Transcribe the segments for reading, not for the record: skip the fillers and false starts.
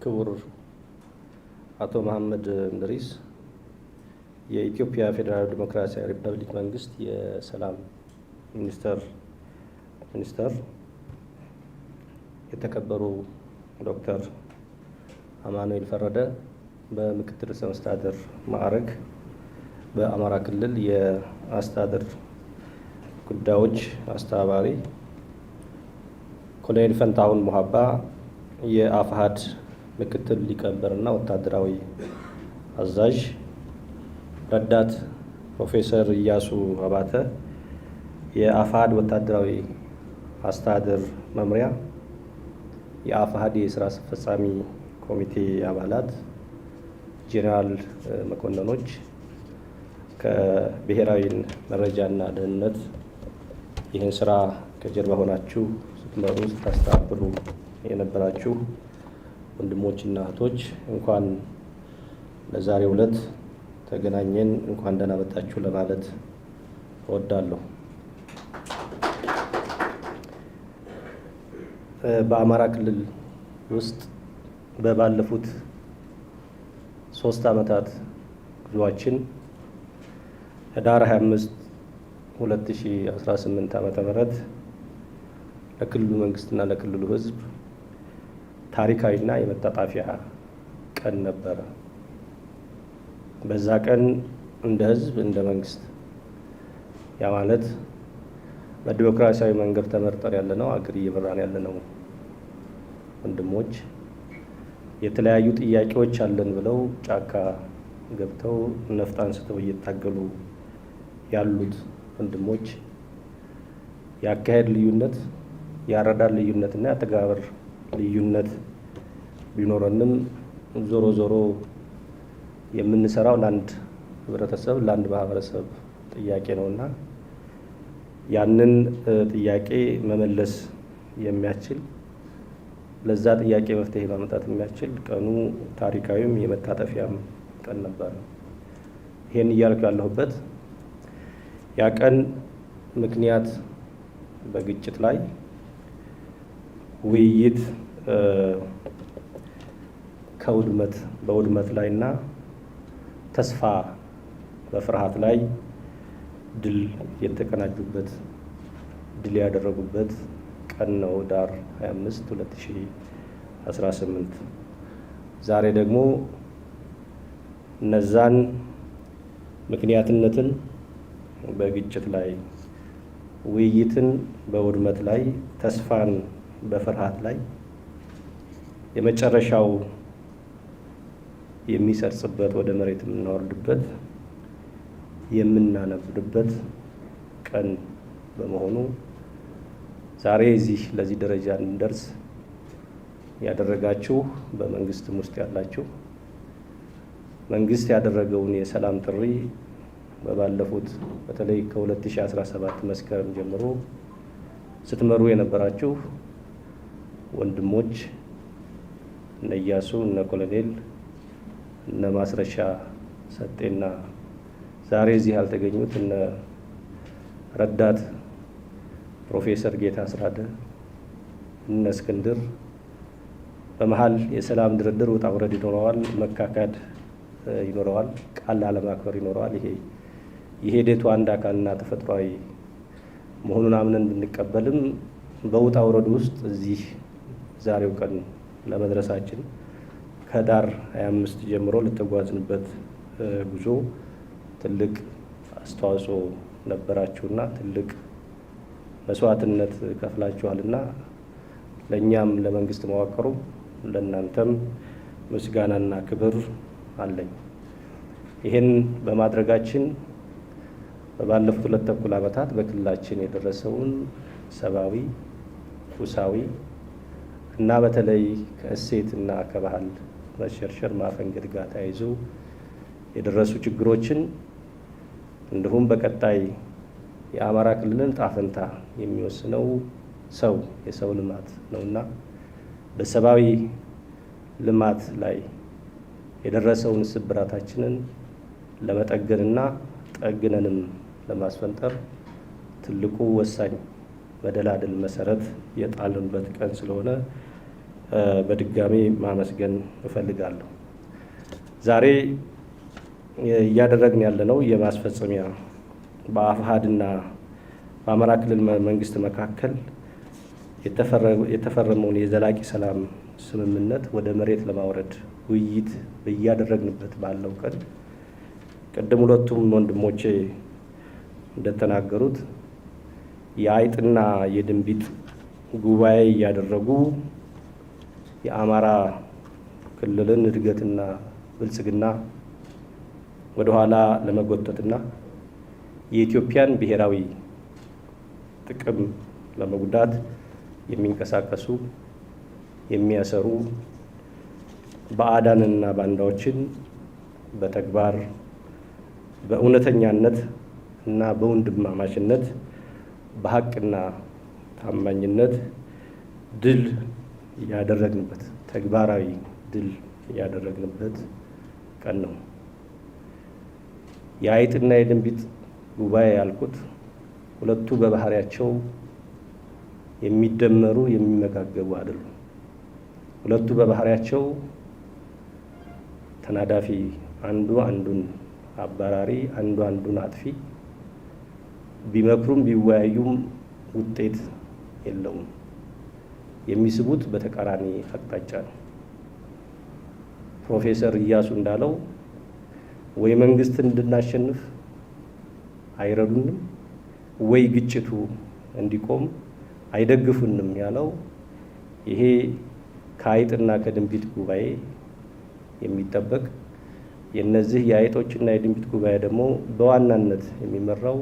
ክቡር አቶ መሐመድ እንድሪስ የኢትዮጵያ ፌዴራል ዲሞክራሲያዊ ሪፐብሊክ መንግስት የሰላም ሚኒስተር፣ የተከበሩ ዶክተር አማኑኤል ፈረደ በምክትል ርዕሰ መስተዳድር ማዕረግ በአማራ ክልል የአስተዳደር ጉዳዮች አስተባባሪ፣ ኮሎኔል ፈንታሁን ሙሀባ የአፋሕድ ምክትል ሊቀመንበርና ወታደራዊ አዛዥ፣ ረዳት ፕሮፌሰር ኢያሱ አባተ የአፋሕድ ወታደራዊ አስተዳደር መምሪያ፣ የአፋሕድ የስራ አስፈጻሚ ኮሚቴ አባላት፣ ጄኔራል መኮንኖች፣ ከብሔራዊ መረጃና ደህንነት ይህን ስራ ከጀርባ ሆናችሁ ስትመሩ ስታስተባብሩ የነበራችሁ ወንድሞችና እህቶች እንኳን ለዛሬው ዕለት ተገናኘን፣ እንኳን ደህና መጣችሁ ለማለት እወዳለሁ። በአማራ ክልል ውስጥ በባለፉት 3 ዓመታት ጉዟችን ህዳር 25 2018 ዓ.ም ለክልሉ መንግስትና ለክልሉ ህዝብ ታሪካዊና የመታጣፊያ ቀን ነበረ። በዛ ቀን እንደ ህዝብ እንደ መንግስት ያ ማለት በዲሞክራሲያዊ መንገድ ተመርጠን ያለነው አገር እየመራን ያለነው ወንድሞች የተለያዩ ጥያቄዎች አለን ብለው ጫካ ገብተው ነፍጥ አንስተው እየታገሉ ያሉት ወንድሞች የአካሄድ ልዩነት፣ የአረዳድ ልዩነትና የአተገባበር ልዩነት ቢኖረንም ዞሮ ዞሮ የምንሰራው ለአንድ ህብረተሰብ ለአንድ ማህበረሰብ ጥያቄ ነውና ያንን ጥያቄ መመለስ የሚያስችል ለዛ ጥያቄ መፍትሄ ማምጣት የሚያስችል ቀኑ ታሪካዊም የመታጠፊያም ቀን ነበር። ይሄን እያልኩ ያለሁበት ያ ቀን ምክንያት በግጭት ላይ ውይይት በውድመት ላይ እና ተስፋ በፍርሃት ላይ ድል የተቀናጁበት ድል ያደረጉበት ቀን ነው ህዳር 25 2018። ዛሬ ደግሞ እነዛን ምክንያትነትን በግጭት ላይ፣ ውይይትን በውድመት ላይ፣ ተስፋን በፍርሃት ላይ የመጨረሻው የሚሰርጽበት ወደ መሬት የምናወርድበት የምናነብድበት ቀን በመሆኑ ዛሬ ለዚህ ደረጃ እንደርስ ያደረጋችሁ በመንግስትም ውስጥ ያላችሁ መንግስት ያደረገውን የሰላም ጥሪ በባለፉት በተለይ ከ2017 መስከረም ጀምሮ ስትመሩ የነበራችሁ ወንድሞች እነ ኢያሱ፣ እነ ኮሎኔል፣ እነ ማስረሻ ሰጤና ዛሬ እዚህ ያልተገኙት እነ ረዳት ፕሮፌሰር ጌታ አስራደ፣ እነ እስክንድር፣ በመሀል የሰላም ድርድር ውጣ ውረድ ይኖረዋል፣ መካካድ ይኖረዋል፣ ቃል አለማክበር ይኖረዋል። ይሄ የሂደቱ አንድ አካልና ተፈጥሯዊ መሆኑን አምነን ብንቀበልም በውጣ ውረድ ውስጥ እዚህ ዛሬው ቀን ለመድረሳችን ከህዳር 25 ጀምሮ ለተጓዝንበት ጉዞ ትልቅ አስተዋጽኦ ነበራችሁና ትልቅ መስዋዕትነት ከፍላችኋልና ለእኛም ለመንግስት መዋቅሩ ለእናንተም ምስጋናና ክብር አለኝ። ይህን በማድረጋችን በባለፉት 2 ተኩል ዓመታት በክልላችን የደረሰውን ሰብአዊ፣ ቁሳዊ እና በተለይ ከእሴትና ከባህል መሸርሸር ማፈንገጥ ጋር ተያይዞ የደረሱ ችግሮችን እንዲሁም በቀጣይ የአማራ ክልልን ዕጣ ፈንታ የሚወስነው የሰው ልማት ነውና በሰብአዊ ልማት ላይ የደረሰውን ስብራታችንን ለመጠገንና ጠግነንም ለማስፈንጠር ትልቁ ወሳኝ መደላደል መሰረት የጣልንበት ቀን ስለሆነ በድጋሚ ማመስገን እፈልጋለሁ። ዛሬ እያደረግን ያለነው የማስፈጸሚያ በአፋሕድና በአማራ ክልል መንግስት መካከል የተፈረመውን የዘላቂ ሰላም ስምምነት ወደ መሬት ለማውረድ ውይይት እያደረግንበት ባለው ቀን ቅድም ሁለቱም ወንድሞቼ እንደተናገሩት የአይጥና የድንቢጥ ጉባኤ እያደረጉ የአማራ ክልልን እድገትና ብልጽግና ወደኋላ ለመጎተትና የኢትዮጵያን ብሔራዊ ጥቅም ለመጉዳት የሚንቀሳቀሱ የሚያሰሩ ባዕዳንና ባንዳዎችን በተግባር በእውነተኛነት እና በወንድማማችነት በሀቅና ታማኝነት ድል ያደረግንበት ተግባራዊ ድል ያደረግንበት ቀን ነው። የአይጥና የድንቢጥ ጉባኤ ያልኩት ሁለቱ በባህሪያቸው የሚደመሩ የሚመጋገቡ አይደሉም። ሁለቱ በባህሪያቸው ተናዳፊ፣ አንዱ አንዱን አባራሪ፣ አንዱ አንዱን አጥፊ፣ ቢመክሩም ቢወያዩም ውጤት የለውም። የሚስቡት በተቃራኒ አቅጣጫ ነው። ፕሮፌሰር ኢያሱ እንዳለው ወይ መንግስት እንድናሸንፍ አይረዱንም፣ ወይ ግጭቱ እንዲቆም አይደግፉንም ያለው ይሄ ከአይጥና ከድንቢጥ ጉባኤ የሚጠበቅ የነዚህ የአይጦችና የድንቢጥ ጉባኤ ደግሞ በዋናነት የሚመራው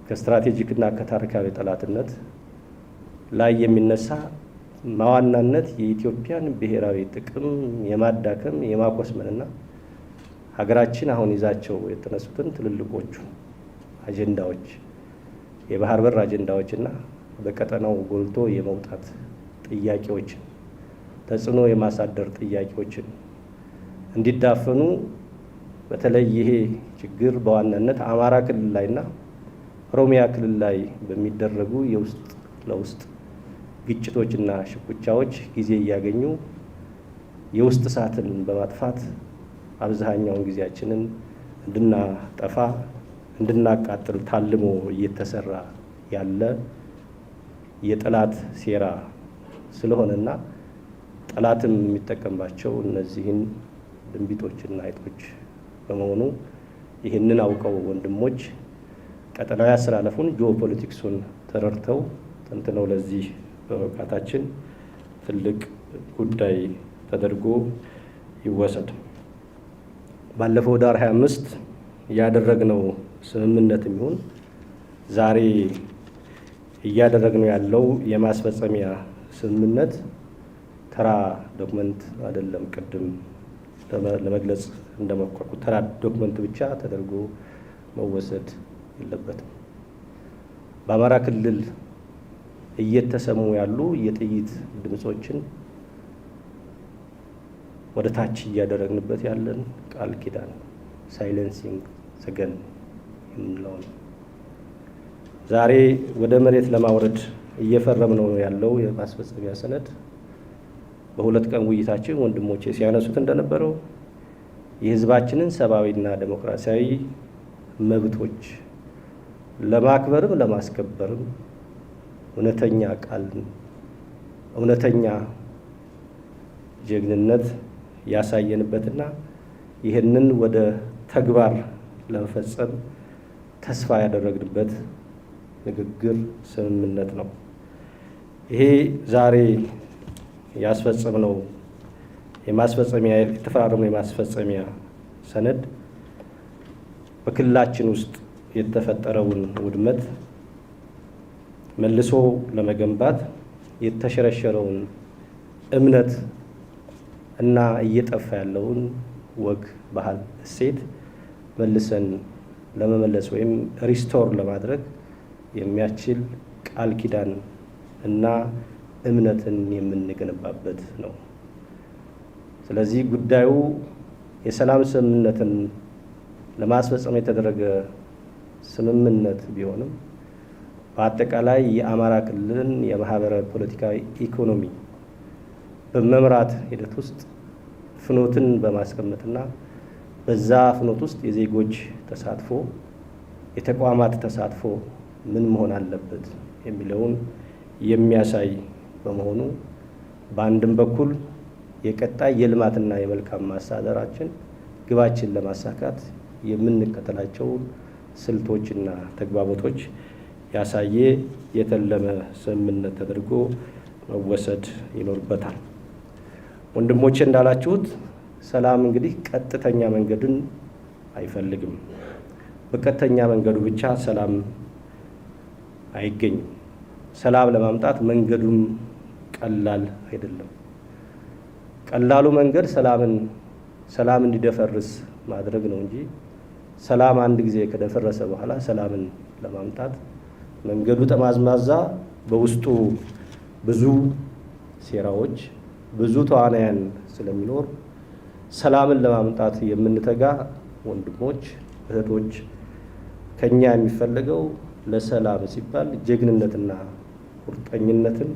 ከስትራቴጂክና ከታሪካዊ ጠላትነት ላይ የሚነሳ በዋናነት የኢትዮጵያን ብሔራዊ ጥቅም የማዳከም የማኮስመንና ሀገራችን አሁን ይዛቸው የተነሱትን ትልልቆቹ አጀንዳዎች የባህር በር አጀንዳዎችና በቀጠናው ጎልቶ የመውጣት ጥያቄዎችን ተጽዕኖ የማሳደር ጥያቄዎችን እንዲዳፈኑ በተለይ ይሄ ችግር በዋናነት አማራ ክልል ላይና ኦሮሚያ ክልል ላይ በሚደረጉ የውስጥ ለውስጥ ግጭቶችና ሽኩቻዎች ጊዜ እያገኙ የውስጥ እሳትን በማጥፋት አብዛኛውን ጊዜያችንን እንድናጠፋ እንድናቃጥል ታልሞ እየተሰራ ያለ የጠላት ሴራ ስለሆነና ጠላትም የሚጠቀምባቸው እነዚህን ድንቢጦችና አይጦች በመሆኑ ይህንን አውቀው ወንድሞች ቀጠናዊ አስተላለፉን ጂኦፖለቲክሱን ተረድተው ተንትነው ለዚህ በመብቃታችን ትልቅ ጉዳይ ተደርጎ ይወሰድ። ባለፈው ዳር 25 ያደረግነው ስምምነት የሚሆን ዛሬ እያደረግነው ያለው የማስፈጸሚያ ስምምነት ተራ ዶክመንት አይደለም። ቅድም ለመግለጽ እንደሞከርኩት ተራ ዶክመንት ብቻ ተደርጎ መወሰድ የለበትም። በአማራ ክልል እየተሰሙ ያሉ የጥይት ድምጾችን ወደ ታች እያደረግንበት ያለን ቃል ኪዳን ሳይለንሲንግ ሰገን የምንለው ዛሬ ወደ መሬት ለማውረድ እየፈረምነው ያለው የማስፈጸሚያ ሰነድ በሁለት ቀን ውይይታችን ወንድሞቼ ሲያነሱት እንደነበረው የሕዝባችንን ሰብአዊና ዴሞክራሲያዊ መብቶች ለማክበርም ለማስከበርም እውነተኛ ቃል እውነተኛ ጀግንነት ያሳየንበትና ይህንን ወደ ተግባር ለመፈጸም ተስፋ ያደረግንበት ንግግር ስምምነት ነው። ይሄ ዛሬ ያስፈጸምነው የተፈራረመው የማስፈጸሚያ ሰነድ በክልላችን ውስጥ የተፈጠረውን ውድመት መልሶ ለመገንባት የተሸረሸረውን እምነት እና እየጠፋ ያለውን ወግ፣ ባህል፣ እሴት መልሰን ለመመለስ ወይም ሪስቶር ለማድረግ የሚያስችል ቃል ኪዳን እና እምነትን የምንገነባበት ነው። ስለዚህ ጉዳዩ የሰላም ስምምነትን ለማስፈጸም የተደረገ ስምምነት ቢሆንም በአጠቃላይ የአማራ ክልልን የማህበራዊ ፖለቲካዊ ኢኮኖሚ በመምራት ሂደት ውስጥ ፍኖትን በማስቀመጥና በዛ ፍኖት ውስጥ የዜጎች ተሳትፎ፣ የተቋማት ተሳትፎ ምን መሆን አለበት የሚለውን የሚያሳይ በመሆኑ በአንድም በኩል የቀጣይ የልማትና የመልካም ማስተዳደራችን ግባችን ለማሳካት የምንከተላቸው ስልቶችና ተግባቦቶች ያሳየ የተለመ ስምምነት ተደርጎ መወሰድ ይኖርበታል። ወንድሞቼ እንዳላችሁት ሰላም እንግዲህ ቀጥተኛ መንገድን አይፈልግም። በቀጥተኛ መንገዱ ብቻ ሰላም አይገኝም። ሰላም ለማምጣት መንገዱም ቀላል አይደለም። ቀላሉ መንገድ ሰላም እንዲደፈርስ ማድረግ ነው እንጂ ሰላም አንድ ጊዜ ከደፈረሰ በኋላ ሰላምን ለማምጣት መንገዱ ጠማዝማዛ፣ በውስጡ ብዙ ሴራዎች፣ ብዙ ተዋናያን ስለሚኖር ሰላምን ለማምጣት የምንተጋ ወንድሞች እህቶች፣ ከኛ የሚፈለገው ለሰላም ሲባል ጀግንነትና ቁርጠኝነትን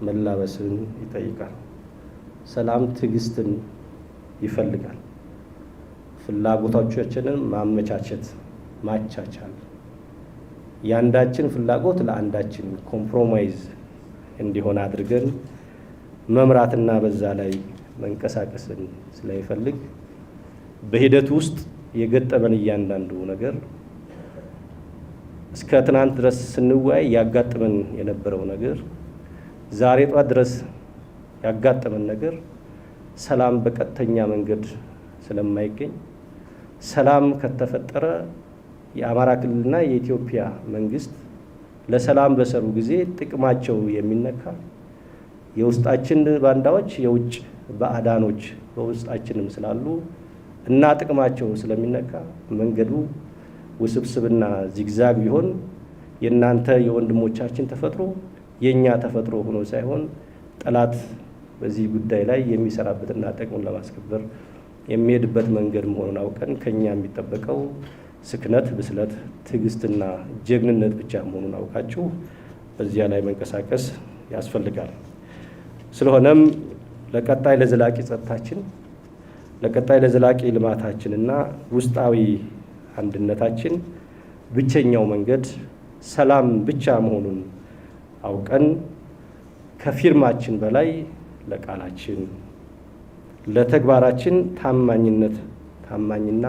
መላበስን ይጠይቃል። ሰላም ትዕግስትን ይፈልጋል። ፍላጎቶቻችንን ማመቻቸት፣ ማቻቻል፣ የአንዳችን ፍላጎት ለአንዳችን ኮምፕሮማይዝ እንዲሆን አድርገን መምራትና በዛ ላይ መንቀሳቀስን ስለሚፈልግ በሂደቱ ውስጥ የገጠመን እያንዳንዱ ነገር እስከ ትናንት ድረስ ስንወያይ ያጋጠመን የነበረው ነገር ዛሬ ጧት ድረስ ያጋጠመን ነገር ሰላም በቀጥተኛ መንገድ ስለማይገኝ ሰላም ከተፈጠረ የአማራ ክልልና የኢትዮጵያ መንግስት ለሰላም በሰሩ ጊዜ ጥቅማቸው የሚነካ የውስጣችን ባንዳዎች የውጭ ባዕዳኖች በውስጣችንም ስላሉ እና ጥቅማቸው ስለሚነካ መንገዱ ውስብስብና ዚግዛግ ቢሆን የእናንተ የወንድሞቻችን ተፈጥሮ የኛ ተፈጥሮ ሆኖ ሳይሆን ጠላት በዚህ ጉዳይ ላይ የሚሰራበትና ጥቅሙን ለማስከበር የሚሄድበት መንገድ መሆኑን አውቀን ከኛ የሚጠበቀው ስክነት፣ ብስለት፣ ትዕግስትና ጀግንነት ብቻ መሆኑን አውቃችሁ በዚያ ላይ መንቀሳቀስ ያስፈልጋል። ስለሆነም ለቀጣይ ለዘላቂ ጸጥታችን፣ ለቀጣይ ለዘላቂ ልማታችንና ውስጣዊ አንድነታችን ብቸኛው መንገድ ሰላም ብቻ መሆኑን አውቀን ከፊርማችን በላይ ለቃላችን ለተግባራችን ታማኝና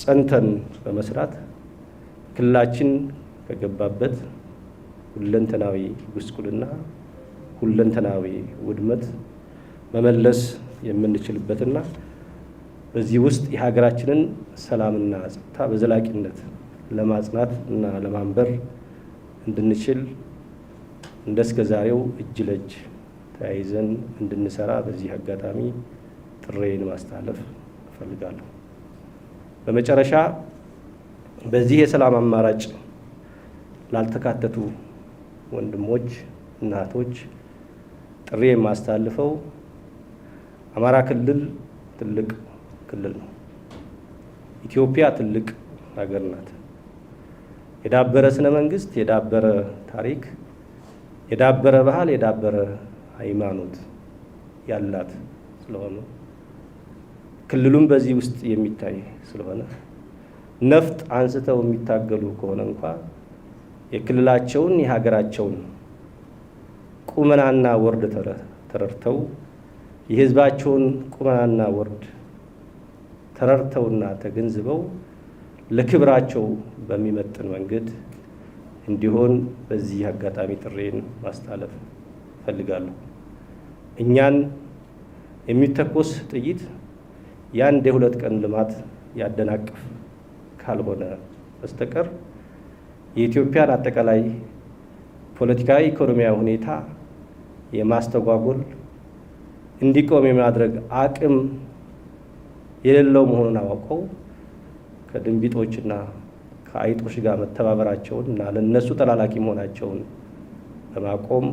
ጸንተን በመስራት ክልላችን ከገባበት ሁለንተናዊ ጉስቁልና፣ ሁለንተናዊ ውድመት መመለስ የምንችልበትና በዚህ ውስጥ የሀገራችንን ሰላምና ጸጥታ በዘላቂነት ለማጽናት እና ለማንበር እንድንችል እንደ እስከ ዛሬው እጅ ለእጅ ተያይዘን እንድንሰራ በዚህ አጋጣሚ ጥሬን ማስተላለፍ እፈልጋለሁ። በመጨረሻ በዚህ የሰላም አማራጭ ላልተካተቱ ወንድሞች እና እህቶች ጥሬ የማስተላልፈው አማራ ክልል ትልቅ ክልል ነው። ኢትዮጵያ ትልቅ ሀገር ናት። የዳበረ ስነ መንግስት፣ የዳበረ ታሪክ፣ የዳበረ ባህል፣ የዳበረ ሃይማኖት ያላት ስለሆነ ክልሉም በዚህ ውስጥ የሚታይ ስለሆነ ነፍጥ አንስተው የሚታገሉ ከሆነ እንኳ የክልላቸውን የሀገራቸውን ቁመናና ወርድ ተረድተው የህዝባቸውን ቁመናና ወርድ ተረድተውና ተገንዝበው ለክብራቸው በሚመጥን መንገድ እንዲሆን በዚህ አጋጣሚ ጥሬን ማስተላለፍ እፈልጋለሁ። እኛን የሚተኮስ ጥይት የአንድ የሁለት ቀን ልማት ያደናቅፍ ካልሆነ በስተቀር የኢትዮጵያን አጠቃላይ ፖለቲካዊ፣ ኢኮኖሚያዊ ሁኔታ የማስተጓጎል እንዲቆም የማድረግ አቅም የሌለው መሆኑን አውቀው ከድንቢጦችና ከአይጦች ጋር መተባበራቸውን እና ለነሱ ተላላኪ መሆናቸውን በማቆም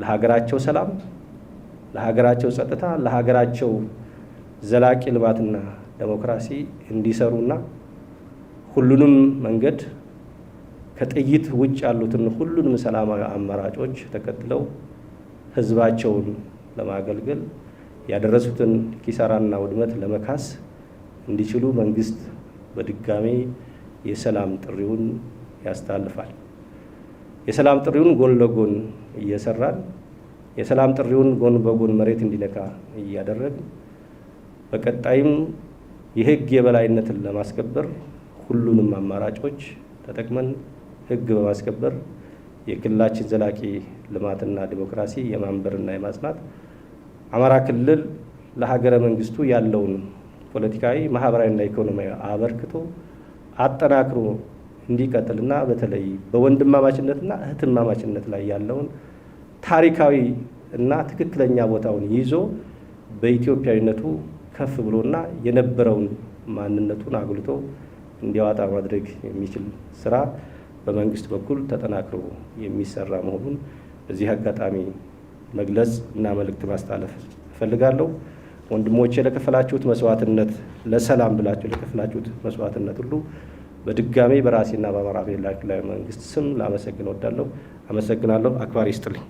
ለሀገራቸው ሰላም፣ ለሀገራቸው ጸጥታ፣ ለሀገራቸው ዘላቂ ልማትና ዴሞክራሲ እንዲሰሩና ሁሉንም መንገድ ከጥይት ውጭ ያሉትን ሁሉንም ሰላማዊ አማራጮች ተከትለው ህዝባቸውን ለማገልገል ያደረሱትን ኪሳራና ውድመት ለመካስ እንዲችሉ መንግስት በድጋሚ የሰላም ጥሪውን ያስተላልፋል። የሰላም ጥሪውን ጎን ለጎን እየሰራን የሰላም ጥሪውን ጎን በጎን መሬት እንዲነካ እያደረግን በቀጣይም የህግ የበላይነትን ለማስከበር ሁሉንም አማራጮች ተጠቅመን ህግ በማስከበር የክልላችን ዘላቂ ልማትና ዲሞክራሲ የማንበርና የማጽናት አማራ ክልል ለሀገረ መንግስቱ ያለውን ፖለቲካዊ፣ ማህበራዊና ኢኮኖሚያዊ አበርክቶ አጠናክሮ እንዲቀጥልና በተለይ በወንድማማችነትና እህትማማችነት ላይ ያለውን ታሪካዊ እና ትክክለኛ ቦታውን ይዞ በኢትዮጵያዊነቱ ከፍ ብሎና የነበረውን ማንነቱን አጉልቶ እንዲያወጣ ማድረግ የሚችል ስራ በመንግስት በኩል ተጠናክሮ የሚሰራ መሆኑን በዚህ አጋጣሚ መግለጽ እና መልእክት ማስተላለፍ እፈልጋለሁ። ወንድሞቼ ለከፈላችሁት መስዋዕትነት፣ ለሰላም ብላችሁ ለከፈላችሁት መስዋዕትነት ሁሉ በድጋሚ በራሴና በአማራ ብሔራዊ ክልላዊ መንግስት ስም ላመሰግን እወዳለሁ። አመሰግናለሁ። አክባሪ ይስጥልኝ።